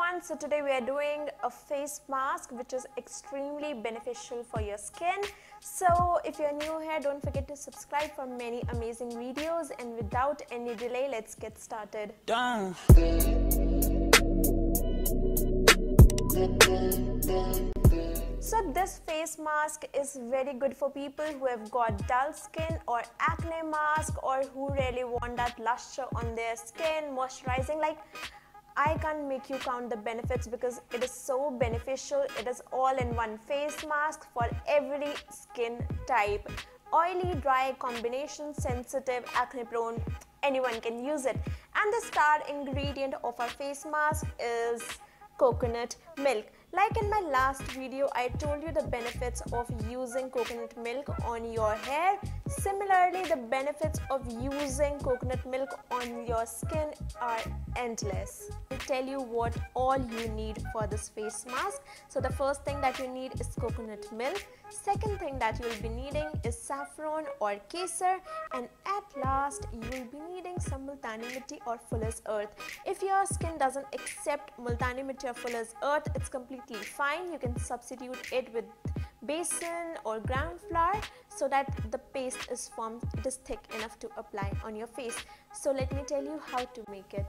everyone, so today we are doing a face mask which is extremely beneficial for your skin. So if you're new here, don't forget to subscribe for many amazing videos, and without any delay, let's get started. Done. So this face mask is very good for people who have got dull skin or acne mask, or who really want that luster on their skin, moisturizing. Like, I can't make you count the benefits because it is so beneficial. It is all in one face mask for every skin type. Oily, dry, combination, sensitive, acne prone, anyone can use it. And the star ingredient of our face mask is coconut milk. Like in my last video, I told you the benefits of using coconut milk on your hair. Similarly, the benefits of using coconut milk on your skin are endless. I'll tell you what all you need for this face mask. So the first thing that you need is coconut milk. Second thing that you will be needing is saffron or kesar, and at last you will be needing some multani mitti or fuller's earth. If your skin doesn't accept multani mitti or fuller's earth, it's completely fine. You can substitute it with besan or ground flour so that the paste is formed. It is thick enough to apply on your face. So let me tell you how to make it.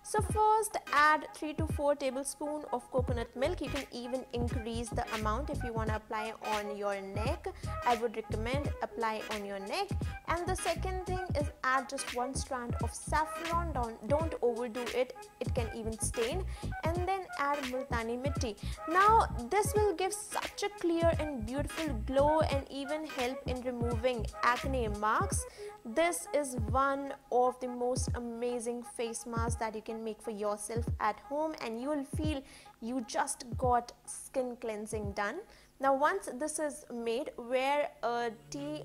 So first, add 3 to 4 tablespoons of coconut milk. You can even increase the amount if you want to apply on your neck. I would recommend apply on your neck. And the second thing is add just 1 strand of saffron. Don't overdo it. It can even stain. And then add multani mitti. Now this will give such a clear and beautiful glow and even help in removing acne marks. This is one of the most amazing face masks that you can make for yourself at home, and you will feel you just got skin cleansing done. Now once this is made, wear a tea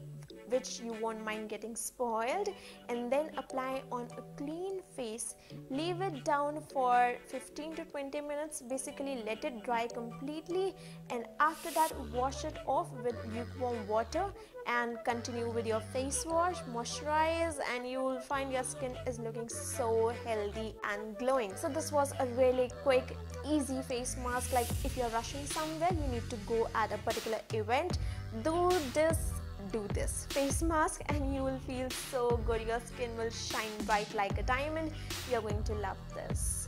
which you won't mind getting spoiled, and then apply on a clean face. Leave it down for 15 to 20 minutes. Basically let it dry completely, and after that wash it off with lukewarm water and continue with your face wash, moisturize, and you will find your skin is looking so healthy and glowing. So this was a really quick, easy face mask. Like if you're rushing somewhere, you need to go at a particular event, do this face mask and you will feel so good. Your skin will shine bright like a diamond. You're going to love this.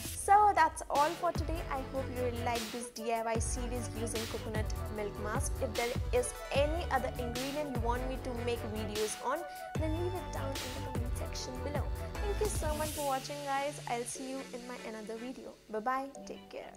So that's all for today. I hope you really like this DIY series using coconut milk mask. If there is any other ingredient you want me to make videos on, then leave it down in the comment section below. Thank you so much for watching, guys. I'll see you in my another video. Bye bye. Take care.